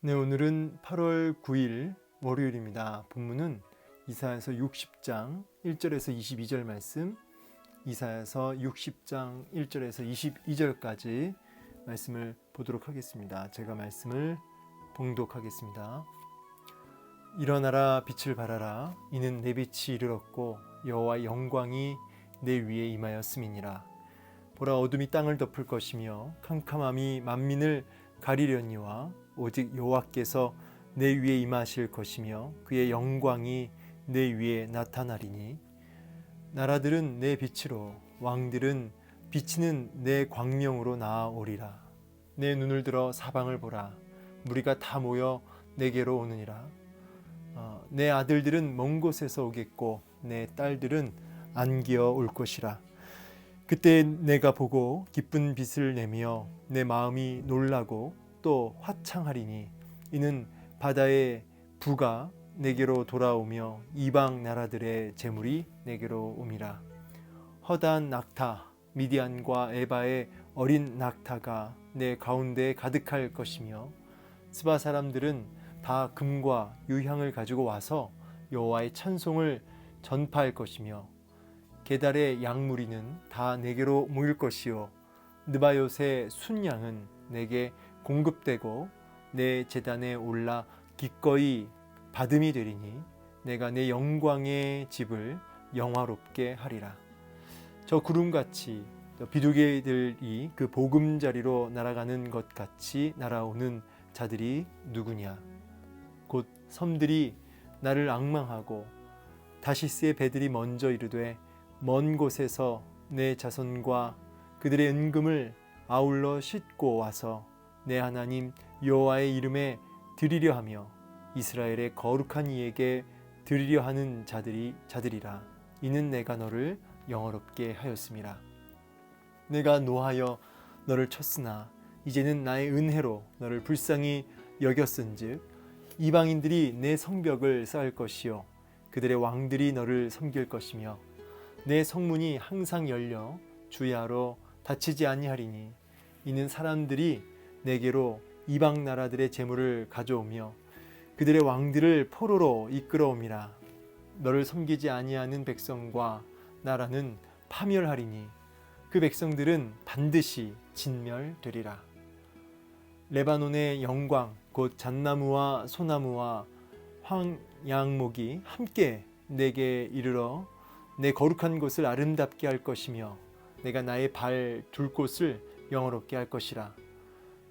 네, 오늘은 8월 9일 월요일입니다. 본문은 이사야서 60장 1절에서 22절 말씀, 이사야서 60장 1절에서 22절까지 말씀을 보도록 하겠습니다. 제가 말씀을 봉독하겠습니다. 일어나라, 빛을 발하라. 이는 내 빛이 이르렀고 여호와의 영광이 내 위에 임하였음이니라. 보라, 어둠이 땅을 덮을 것이며 캄캄함이 만민을 가리려니와 오직 여호와께서 내 위에 임하실 것이며 그의 영광이 내 위에 나타나리니 나라들은 내 빛으로 왕들은 비치는 내 광명으로 나아오리라. 내 눈을 들어 사방을 보라. 무리가 다 모여 내게로 오느니라. 내 아들들은 먼 곳에서 오겠고 내 딸들은 안기어 올 것이라. 그때 내가 보고 기쁜 빛을 내며 내 마음이 놀라고 또 화창하리니 이는 바다의 부가 내게로 돌아오며 이방 나라들의 재물이 내게로 옴이라. 허다한 낙타 미디안과 에바의 어린 낙타가 내 가운데에 가득할 것이며 스바 사람들은 다 금과 유향을 가지고 와서 여호와의 찬송을 전파할 것이며 게달의 양무리는 다 내게로 모일 것이요 느바요의 순양은 내게 공급되고 내 제단에 올라 기꺼이 받음이 되리니 내가 내 영광의 집을 영화롭게 하리라. 저 구름같이 비둘기들이 그 보금자리로 날아가는 것 같이 날아오는 자들이 누구냐? 곧 섬들이 나를 앙망하고 다시스의 배들이 먼저 이르되 먼 곳에서 내 자손과 그들의 은금을 아울러 싣고 와서 내 하나님 여호와의 이름에 드리려 하며 이스라엘의 거룩한 이에게 드리려 하는 자들이라. 이는 내가 너를 영화롭게 하였음이라. 내가 노하여 너를 쳤으나 이제는 나의 은혜로 너를 불쌍히 여겼은즉 이방인들이 내 성벽을 쌓을 것이요 그들의 왕들이 너를 섬길 것이며 내 성문이 항상 열려 주야로 닫히지 아니하리니 이는 사람들이 내게로 이방 나라들의 재물을 가져오며 그들의 왕들을 포로로 이끌어옴이라. 너를 섬기지 아니하는 백성과 나라는 파멸하리니 그 백성들은 반드시 진멸되리라. 레바논의 영광 곧 잣나무와 소나무와 황양목이 함께 내게 이르러 내 거룩한 곳을 아름답게 할 것이며 내가 나의 발 둘 곳을 영화롭게 할 것이라.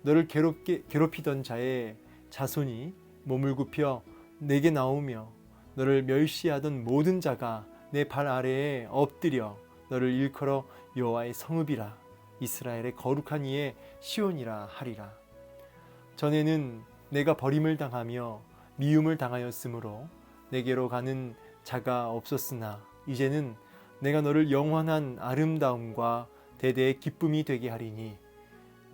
너를 괴롭히던 자의 자손이 몸을 굽혀 내게 나오며 너를 멸시하던 모든 자가 내 발 아래에 엎드려 너를 일컬어 여호와의 성읍이라 이스라엘의 거룩한 이의 시온이라 하리라. 전에는 내가 버림을 당하며 미움을 당하였으므로 내게로 가는 자가 없었으나 이제는 내가 너를 영원한 아름다움과 대대의 기쁨이 되게 하리니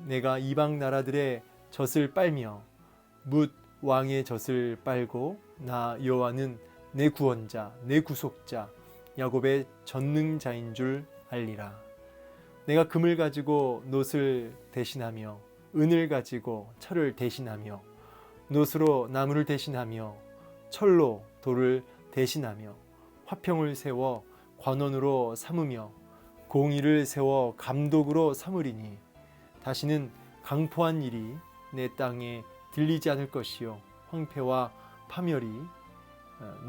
내가 이방 나라들의 젖을 빨며 뭇 왕의 젖을 빨고 나 여호와는 내 구원자 내 구속자 야곱의 전능자인 줄 알리라. 내가 금을 가지고 놋을 대신하며 은을 가지고 철을 대신하며 놋으로 나무를 대신하며 철로 돌을 대신하며 화평을 세워 관원으로 삼으며 공의를 세워 감독으로 삼으리니 다시는 강포한 일이 내 땅에 들리지 않을 것이요 황폐와 파멸이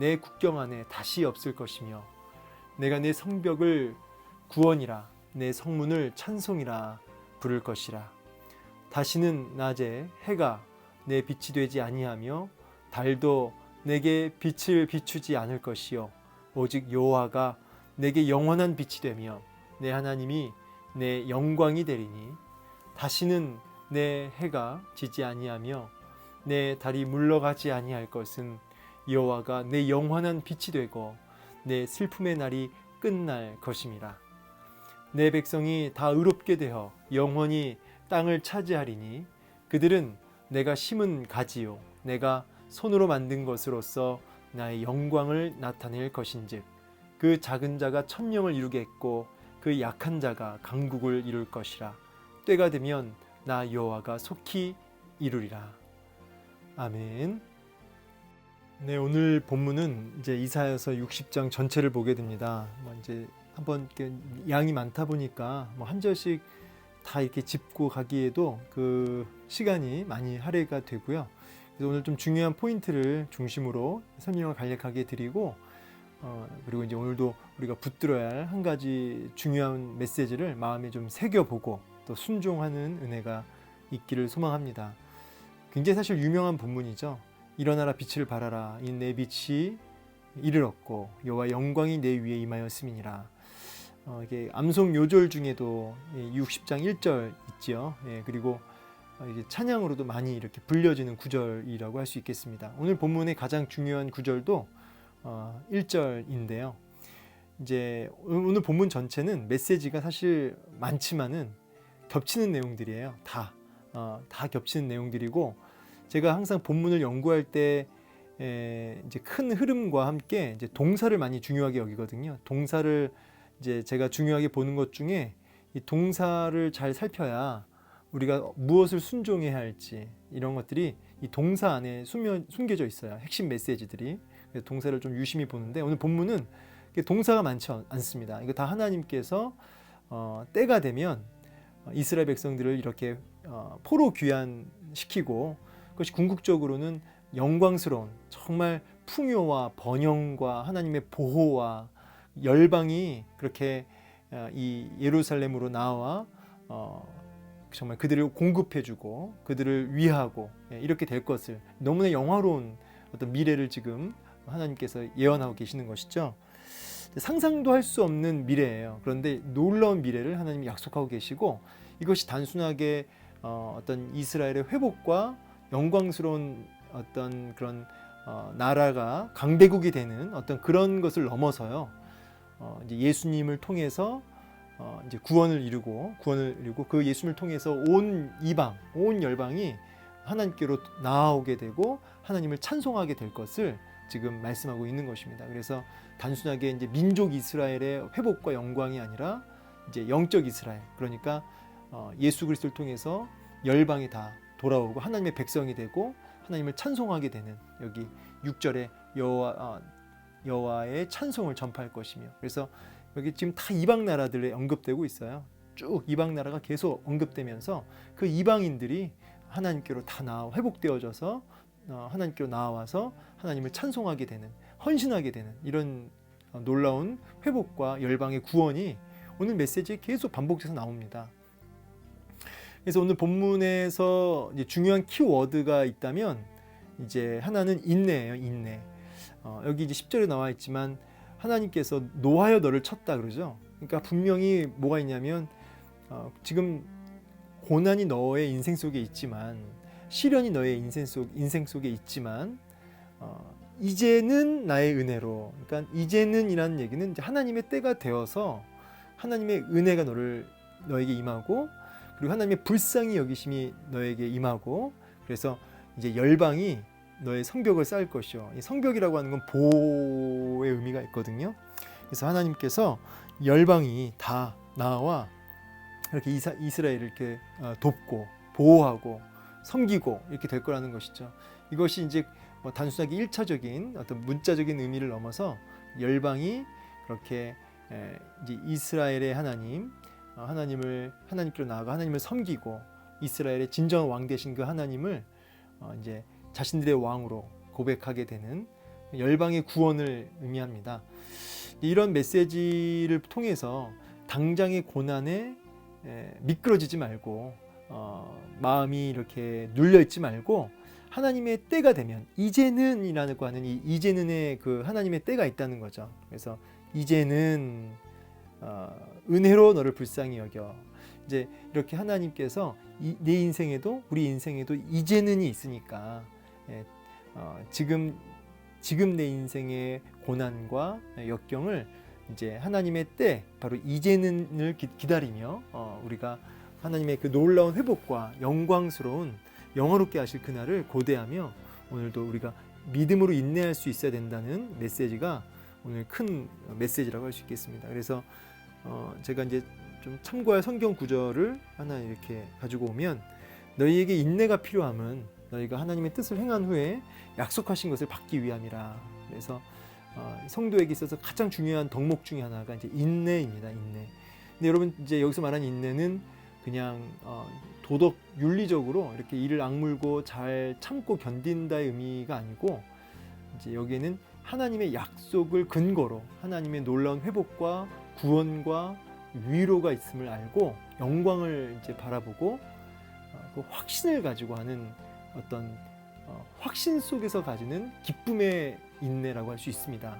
내 국경 안에 다시 없을 것이며 내가 내 성벽을 구원이라 내 성문을 찬송이라 부를 것이라. 다시는 낮에 해가 내 빛이 되지 아니하며 달도 내게 빛을 비추지 않을 것이요 오직 여호와가 내게 영원한 빛이 되며 내 하나님이 내 영광이 되리니 다시는 내 해가 지지 아니하며 내 달이 물러가지 아니할 것은 여호와가 내 영원한 빛이 되고 내 슬픔의 날이 끝날 것임이라. 내 백성이 다 의롭게 되어 영원히 땅을 차지하리니 그들은 내가 심은 가지요 내가 손으로 만든 것으로서 나의 영광을 나타낼 것인즉 그 작은 자가 천명을 이루겠고 그 약한 자가 강국을 이룰 것이라. 때가 되면 나 여호와가 속히 이루리라. 아멘. 네, 오늘 본문은 이제 이사야서 60장 전체를 보게 됩니다. 이제 한번 이렇게 양이 많다 보니까 한 절씩 다 이렇게 짚고 가기에도 그 시간이 많이 할애가 되고요. 그래서 오늘 좀 중요한 포인트를 중심으로 설명을 간략하게 드리고, 그리고 이제 오늘도 우리가 붙들어야 할 한 가지 중요한 메시지를 마음에 좀 새겨보고 또 순종하는 은혜가 있기를 소망합니다. 굉장히 사실 유명한 본문이죠. 일어나라 빛을 발하라 이 내 빛이 이를 얻고 여호와 영광이 내 위에 임하였음이니라. 이게 암송 요절 중에도 60장 1절 있지요. 그리고 이게 찬양으로도 많이 이렇게 불려지는 구절이라고 할 수 있겠습니다. 오늘 본문의 가장 중요한 구절도 1절인데요. 이제 오늘 본문 전체는 메시지가 사실 많지만은 겹치는 내용들이에요. 다 겹치는 내용들이고, 제가 항상 본문을 연구할 때 이제 큰 흐름과 함께 이제 동사를 많이 중요하게 여기거든요. 동사를 이제 제가 중요하게 보는 것 중에 이 동사를 잘 살펴야 우리가 무엇을 순종해야 할지 이런 것들이 이 동사 안에 숨겨져 있어요. 핵심 메시지들이. 그래서 동사를 좀 유심히 보는데 오늘 본문은 동사가 많지 않습니다. 이거 다 하나님께서 때가 되면 이스라엘 백성들을 이렇게 포로 귀환시키고, 그것이 궁극적으로는 영광스러운 정말 풍요와 번영과 하나님의 보호와 열방이 그렇게 이 예루살렘으로 나와 정말 그들을 공급해주고 그들을 위하고 이렇게 될 것을, 너무나 영화로운 어떤 미래를 지금 하나님께서 예언하고 계시는 것이죠. 상상도 할 수 없는 미래예요. 그런데 놀라운 미래를 하나님이 약속하고 계시고, 이것이 단순하게 어떤 이스라엘의 회복과 영광스러운 어떤 그런 나라가 강대국이 되는 어떤 그런 것을 넘어서요. 이제 예수님을 통해서 이제 구원을 이루고 그 예수님을 통해서 온 이방, 온 열방이 하나님께로 나아오게 되고 하나님을 찬송하게 될 것을 지금 말씀하고 있는 것입니다. 그래서 단순하게 이제 민족 이스라엘의 회복과 영광이 아니라 이제 영적 이스라엘, 그러니까 예수 그리스도를 통해서 열방이 다 돌아오고 하나님의 백성이 되고 하나님을 찬송하게 되는, 여기 6절에 여호와의 찬송을 전파할 것이며, 그래서 여기 지금 다 이방 나라들에 언급되고 있어요. 쭉 이방 나라가 계속 언급되면서 그 이방인들이 하나님께로 다 회복되어져서 하나님께로 나와서 하나님을 찬송하게 되는, 헌신하게 되는 이런 놀라운 회복과 열방의 구원이 오늘 메시지에 계속 반복돼서 나옵니다. 그래서 오늘 본문에서 이제 중요한 키워드가 있다면 이제 하나는 인내예요. 인내. 여기 이제 10절에 나와 있지만 하나님께서 노하여 너를 쳤다 그러죠. 그러니까 분명히 뭐가 있냐면 지금 고난이 너의 인생 속에 있지만, 시련이 너의 인생 속에 있지만 이제는 나의 은혜로, 그러니까 이제는이라는 얘기는 이제 하나님의 때가 되어서 하나님의 은혜가 너에게 임하고, 그리고 하나님의 불쌍히 여기심이 너에게 임하고, 그래서 이제 열방이 너의 성벽을 쌓을 것이요. 이 성벽이라고 하는 건 보호의 의미가 있거든요. 그래서 하나님께서 열방이 다 나와 이렇게 이스라엘을 이렇게 돕고 보호하고 섬기고 이렇게 될 거라는 것이죠. 이것이 이제 단순하게 1차적인 어떤 문자적인 의미를 넘어서 열방이 그렇게 이제 이스라엘의 하나님께로 나아가 하나님을 섬기고 이스라엘의 진정한 왕 되신 그 하나님을 이제 자신들의 왕으로 고백하게 되는 열방의 구원을 의미합니다. 이런 메시지를 통해서 당장의 고난에 미끄러지지 말고 마음이 이렇게 눌려 있지 말고, 하나님의 때가 되면, 이제는이라고 하는 이 이제는의 그 하나님의 때가 있다는 거죠. 그래서 이제는 은혜로 너를 불쌍히 여겨. 이제 이렇게 하나님께서 내 인생에도 우리 인생에도 이제는이 있으니까 지금 내 인생의 고난과 역경을 이제 하나님의 때, 바로 이제는을 기다리며 우리가 하나님의 그 놀라운 회복과 영광스러운 영화롭게 하실 그날을 고대하며 오늘도 우리가 믿음으로 인내할 수 있어야 된다는 메시지가 오늘 큰 메시지라고 할 수 있겠습니다. 그래서 제가 이제 좀 참고할 성경 구절을 하나 이렇게 가지고 오면, 너희에게 인내가 필요함은 너희가 하나님의 뜻을 행한 후에 약속하신 것을 받기 위함이라. 그래서 성도에게 있어서 가장 중요한 덕목 중에 하나가 이제 인내입니다. 인내. 근데 여러분 이제 여기서 말하는 인내는 그냥 도덕 윤리적으로 이렇게 이를 악물고 잘 참고 견딘다의 의미가 아니고, 이제 여기에는 하나님의 약속을 근거로 하나님의 놀라운 회복과 구원과 위로가 있음을 알고 영광을 이제 바라보고 그 확신을 가지고 하는 어떤 확신 속에서 가지는 기쁨의 인내라고 할 수 있습니다.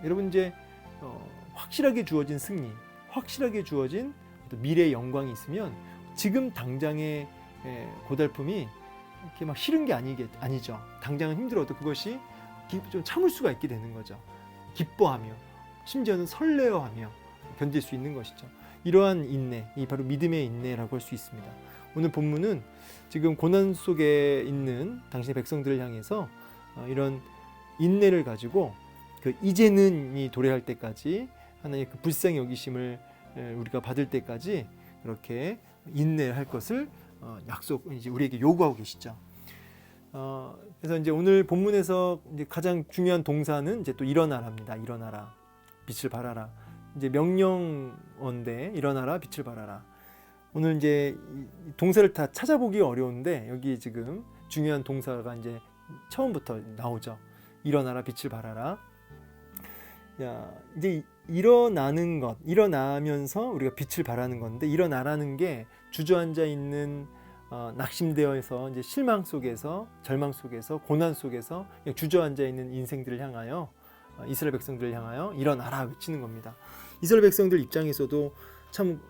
여러분 이제 확실하게 주어진 승리, 확실하게 주어진 미래의 영광이 있으면 지금 당장의 고달픔이 이렇게 막 싫은 게 아니죠. 당장은 힘들어도 그것이 좀 참을 수가 있게 되는 거죠. 기뻐하며 심지어는 설레어하며 견딜 수 있는 것이죠. 이러한 인내, 이 바로 믿음의 인내라고 할 수 있습니다. 오늘 본문은 지금 고난 속에 있는 당신의 백성들을 향해서 이런 인내를 가지고 그 이제는이 도래할 때까지 하나님의 그 불쌍히 여기심을 우리가 받을 때까지 그렇게 인내할 것을 이제 우리에게 요구하고 계시죠. 그래서 이제 오늘 본문에서 이제 가장 중요한 동사는 이제 또 일어나라입니다. 일어나라, 빛을 발하라. 이제 명령어인데 일어나라, 빛을 발하라. 오늘 이제 동사를 다 찾아보기 어려운데 여기 지금 중요한 동사가 이제 처음부터 나오죠. 일어나라, 빛을 발하라. 이제 일어나는 것, 일어나면서 우리가 빛을 발하는 건데, 일어나라는 게 주저앉아 있는 낙심되어서 이제 실망 속에서, 절망 속에서, 고난 속에서 주저앉아 있는 인생들을 향하여, 이스라엘 백성들을 향하여 일어나라 외치는 겁니다. 이스라엘 백성들 입장에서도 참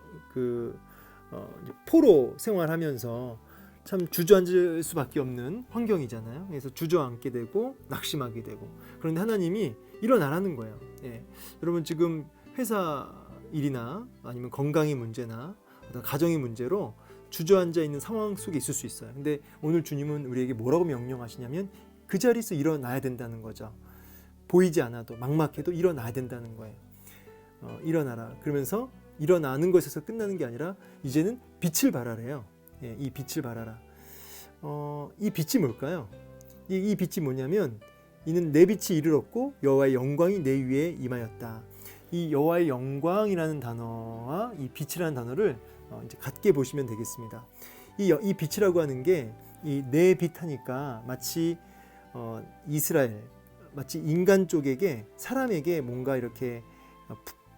포로 생활하면서 참 주저앉을 수밖에 없는 환경이잖아요. 그래서 주저앉게 되고 낙심하게 되고, 그런데 하나님이 일어나라는 거예요. 여러분 지금 회사 일이나 아니면 건강의 문제나 어떤 가정의 문제로 주저앉아 있는 상황 속에 있을 수 있어요. 근데 오늘 주님은 우리에게 뭐라고 명령하시냐면 그 자리에서 일어나야 된다는 거죠. 보이지 않아도 막막해도 일어나야 된다는 거예요. 일어나라. 그러면서 일어나는 것에서 끝나는 게 아니라 이제는 빛을 발하래요. 이 빛을 발하라. 이 빛이 뭘까요? 이 빛이 뭐냐면 이는 내 빛이 이르렀고 여호와의 영광이 내 위에 임하였다. 이 여호와의 영광이라는 단어와 이 빛이라는 단어를 이제 같게 보시면 되겠습니다. 이 빛이라고 하는 게 이 내 빛 하니까 마치 이스라엘, 마치 인간 쪽에게, 사람에게 뭔가 이렇게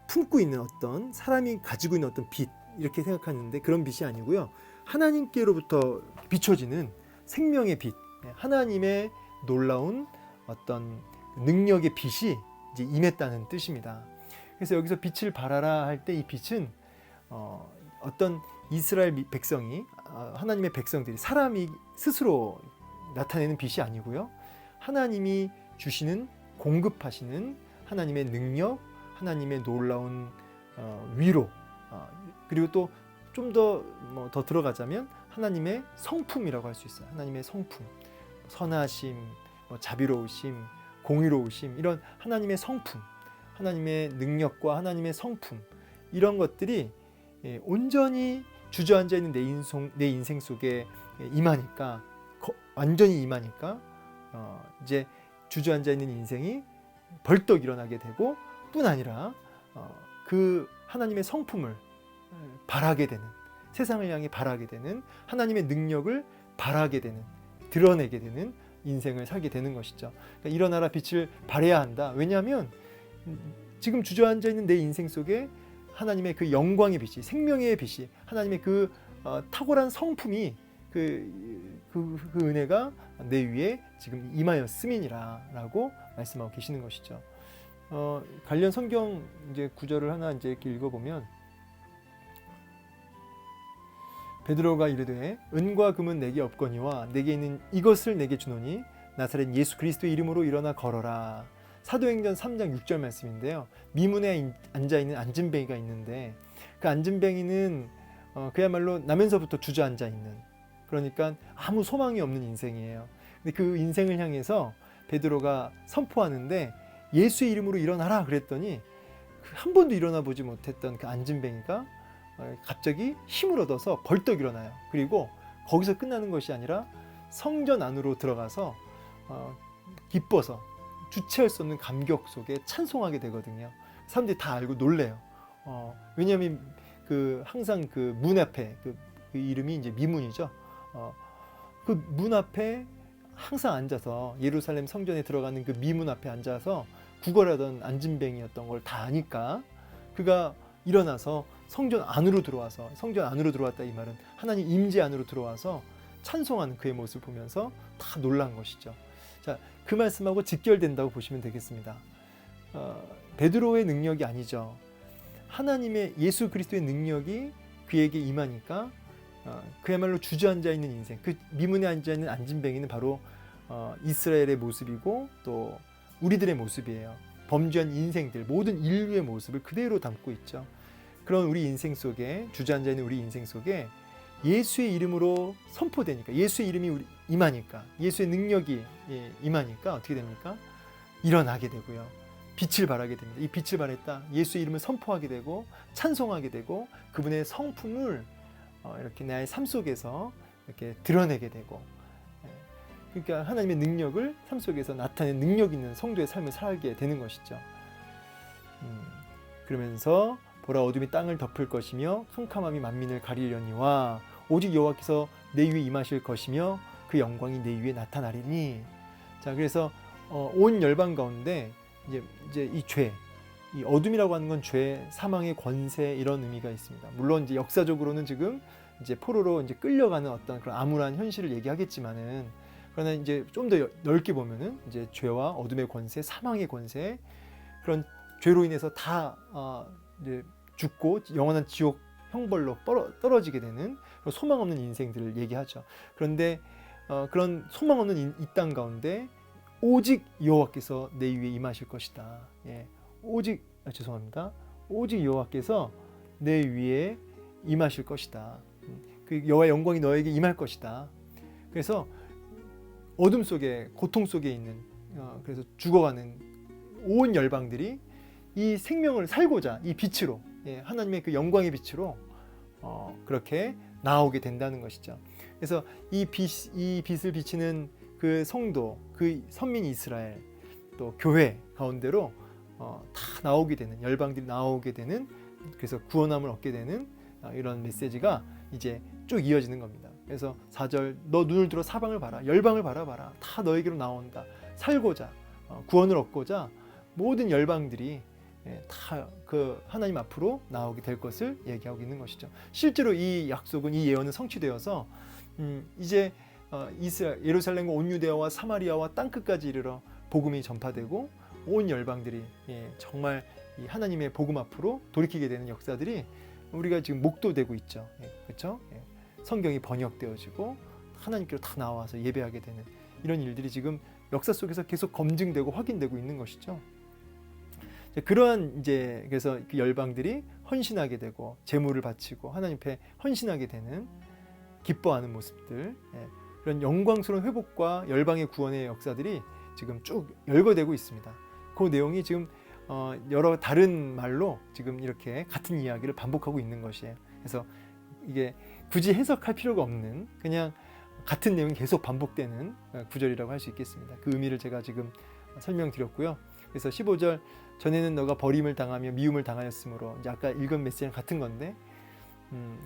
품고 있는 어떤, 사람이 가지고 있는 어떤 빛, 이렇게 생각하는데 그런 빛이 아니고요. 하나님께로부터 비춰지는 생명의 빛, 하나님의 놀라운 어떤 능력의 빛이 이제 임했다는 뜻입니다. 그래서 여기서 빛을 발하라 할 때 이 빛은 어떤 이스라엘 백성이, 하나님의 백성들이, 사람이 스스로 나타내는 빛이 아니고요. 하나님이 주시는, 공급하시는 하나님의 능력, 하나님의 놀라운 위로, 그리고 또 좀 더 들어가자면 하나님의 성품이라고 할 수 있어요. 하나님의 성품, 선하심, 자비로우심, 공의로우심, 이런 하나님의 성품, 하나님의 능력과 하나님의 성품, 이런 것들이 온전히 주저앉아 있는 내 인생 속에 임하니까, 완전히 임하니까 이제 주저앉아 있는 인생이 벌떡 일어나게 되고, 뿐 아니라 그 하나님의 성품을 바라게 되는, 세상을 향해 바라게 되는, 하나님의 능력을 바라게 되는, 드러내게 되는 인생을 살게 되는 것이죠. 그러니까 일어나라, 빛을 발해야 한다. 왜냐하면 지금 주저앉아 있는 내 인생 속에 하나님의 그 영광의 빛이, 생명의 빛이, 하나님의 그 탁월한 성품이, 그 은혜가 내 위에 지금 임하였음이니라 라고 말씀하고 계시는 것이죠. 관련 성경 이제 구절을 하나 이제 이렇게 읽어보면, 베드로가 이르되 은과 금은 내게 없거니와 내게 있는 이것을 내게 주노니 나사렛 예수 그리스도의 이름으로 일어나 걸어라. 사도행전 3장 6절 말씀인데요. 미문에 앉아있는 안진뱅이가 있는데 그 안진뱅이는 그야말로 나면서부터 주저앉아 있는, 그러니까 아무 소망이 없는 인생이에요. 근데 그 인생을 향해서 베드로가 선포하는데 예수의 이름으로 일어나라 그랬더니 한 번도 일어나 보지 못했던 그 안진뱅이가 갑자기 힘을 얻어서 벌떡 일어나요. 그리고 거기서 끝나는 것이 아니라 성전 안으로 들어가서 기뻐서 주체할 수 없는 감격 속에 찬송하게 되거든요. 사람들이 다 알고 놀래요. 왜냐하면 항상 그 문 앞에 그 이름이 이제 미문이죠. 그 문 앞에 항상 앉아서 예루살렘 성전에 들어가는 그 미문 앞에 앉아서 구걸하던 안진뱅이였던 걸 다 아니까 그가 일어나서 성전 안으로 들어와서, 성전 안으로 들어왔다 이 말은 하나님 임재 안으로 들어와서 찬송하는 그의 모습을 보면서 다 놀란 것이죠. 자, 그 말씀하고 직결된다고 보시면 되겠습니다. 베드로의 능력이 아니죠. 하나님의 예수 그리스도의 능력이 그에게 임하니까 그야말로 주저앉아 있는 인생, 그 미문에 앉아 있는 안진뱅이는 바로 이스라엘의 모습이고 또 우리들의 모습이에요. 범죄한 인생들, 모든 인류의 모습을 그대로 담고 있죠. 그런 우리 인생 속에, 주저앉아 있는 우리 인생 속에 예수의 이름으로 선포되니까, 예수의 이름이 임하니까, 예수의 능력이 임하니까 어떻게 됩니까? 일어나게 되고요. 빛을 발하게 됩니다. 이 빛을 발했다. 예수의 이름을 선포하게 되고 찬송하게 되고 그분의 성품을 이렇게 나의 삶 속에서 이렇게 드러내게 되고, 그러니까 하나님의 능력을 삶 속에서 나타내는 능력 있는 성도의 삶을 살게 되는 것이죠. 그러면서 보라 어둠이 땅을 덮을 것이며 캄캄함이 만민을 가리려니와 오직 여호와께서 내 위에 임하실 것이며 그 영광이 내 위에 나타나리니. 자, 그래서 온 열방 가운데 이제 이 죄, 이 어둠이라고 하는 건 죄, 사망의 권세 이런 의미가 있습니다. 물론 이제 역사적으로는 지금 이제 포로로 이제 끌려가는 어떤 그런 암울한 현실을 얘기하겠지만은, 그러나 이제 좀 더 넓게 보면은 이제 죄와 어둠의 권세, 사망의 권세, 그런 죄로 인해서 다 이제 죽고 영원한 지옥 형벌로 떨어지게 되는 소망 없는 인생들을 얘기하죠. 그런데 그런 소망 없는 이 땅 가운데 오직 여호와께서 내 위에 임하실 것이다. 예, 오직 여호와께서 내 위에 임하실 것이다. 그 여호와의 영광이 너에게 임할 것이다. 그래서 어둠 속에, 고통 속에 있는 그래서 죽어가는 온 열방들이 이 생명을 살고자 이 빛으로, 하나님의 그 영광의 빛으로 그렇게 나오게 된다는 것이죠. 그래서 이 빛을 비치는 그 성도, 그 선민 이스라엘, 또 교회 가운데로 다 나오게 되는, 열방들이 나오게 되는, 그래서 구원함을 얻게 되는 이런 메시지가 이제 쭉 이어지는 겁니다. 그래서 4절, 너 눈을 들어 사방을 봐라, 열방을 바라봐라, 다 너에게로 나온다. 살고자, 구원을 얻고자 모든 열방들이 다 그 하나님 앞으로 나오게 될 것을 얘기하고 있는 것이죠. 실제로 이 약속은, 이 예언은 성취되어서 이제 예루살렘과 온 유대아와 사마리아와 땅끝까지 이르러 복음이 전파되고 온 열방들이 정말 이 하나님의 복음 앞으로 돌이키게 되는 역사들이 우리가 지금 목도되고 있죠. 그렇죠? 성경이 번역되어지고 하나님께로 다 나와서 예배하게 되는 이런 일들이 지금 역사 속에서 계속 검증되고 확인되고 있는 것이죠. 그러한 이제 그래서 그 열방들이 헌신하게 되고 제물을 바치고 하나님 앞에 헌신하게 되는, 기뻐하는 모습들, 그런 영광스러운 회복과 열방의 구원의 역사들이 지금 쭉 열거되고 있습니다. 그 내용이 지금 여러 다른 말로 지금 이렇게 같은 이야기를 반복하고 있는 것이에요. 그래서 이게 굳이 해석할 필요가 없는, 그냥 같은 내용이 계속 반복되는 구절이라고 할 수 있겠습니다. 그 의미를 제가 지금 설명드렸고요. 그래서 15절, 전에는 너가 버림을 당하며 미움을 당하였으므로, 이제 아까 읽은 메시지랑 같은 건데,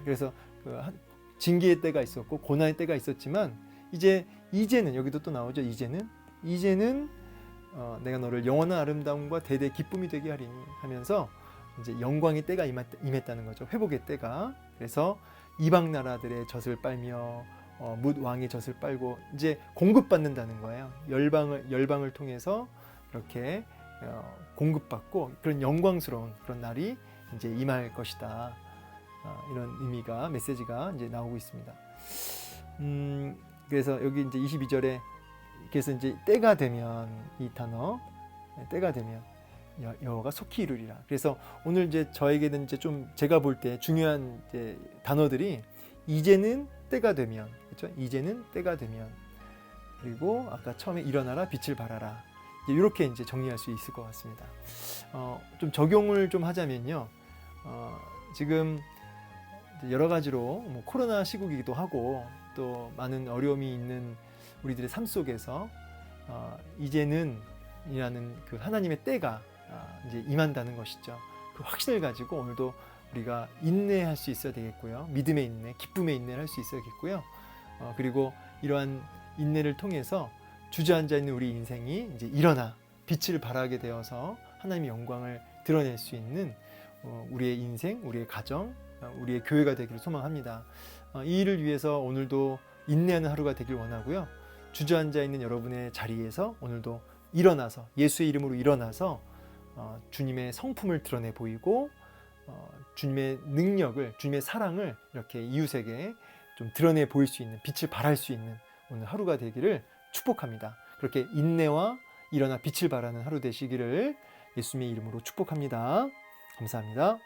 그래서 징계의 때가 있었고 고난의 때가 있었지만 이제는 여기도 또 나오죠. 이제는 내가 너를 영원한 아름다움과 대대 기쁨이 되게 하리니 하면서 이제 영광의 때가 임했다는 거죠. 회복의 때가. 그래서 이방 나라들의 젖을 빨며 뭇 왕의 젖을 빨고 이제 공급받는다는 거예요. 열방을 통해서 이렇게 공급받고 그런 영광스러운 그런 날이 이제 임할 것이다. 이런 의미가, 메시지가 이제 나오고 있습니다. 그래서 여기 이제 22절에 그래서 이제 때가 되면, 이 단어 때가 되면 여호와가 속히 이루리라. 그래서 오늘 이제 저에게는 이제 좀 제가 볼 때 중요한 이제 단어들이 이제는 때가 되면, 그렇죠? 이제는 때가 되면, 그리고 아까 처음에 일어나라 빛을 발하라. 이렇게 이제 정리할 수 있을 것 같습니다. 좀 적용을 좀 하자면요. 지금 여러 가지로 코로나 시국이기도 하고 또 많은 어려움이 있는 우리들의 삶 속에서 이제는 이라는 그 하나님의 때가 이제 임한다는 것이죠. 그 확신을 가지고 오늘도 우리가 인내할 수 있어야 되겠고요. 믿음의 인내, 기쁨의 인내를 할 수 있어야겠고요. 그리고 이러한 인내를 통해서 주저앉아 있는 우리 인생이 이제 일어나 빛을 발하게 되어서 하나님의 영광을 드러낼 수 있는 우리의 인생, 우리의 가정, 우리의 교회가 되기를 소망합니다. 이 일을 위해서 오늘도 인내하는 하루가 되길 원하고요. 주저앉아 있는 여러분의 자리에서 오늘도 일어나서 예수의 이름으로 일어나서 주님의 성품을 드러내 보이고 주님의 능력을, 주님의 사랑을 이렇게 이웃에게 좀 드러내 보일 수 있는, 빛을 발할 수 있는 오늘 하루가 되기를 축복합니다. 그렇게 인내와 일어나 빛을 발하는 하루 되시기를 예수님의 이름으로 축복합니다. 감사합니다.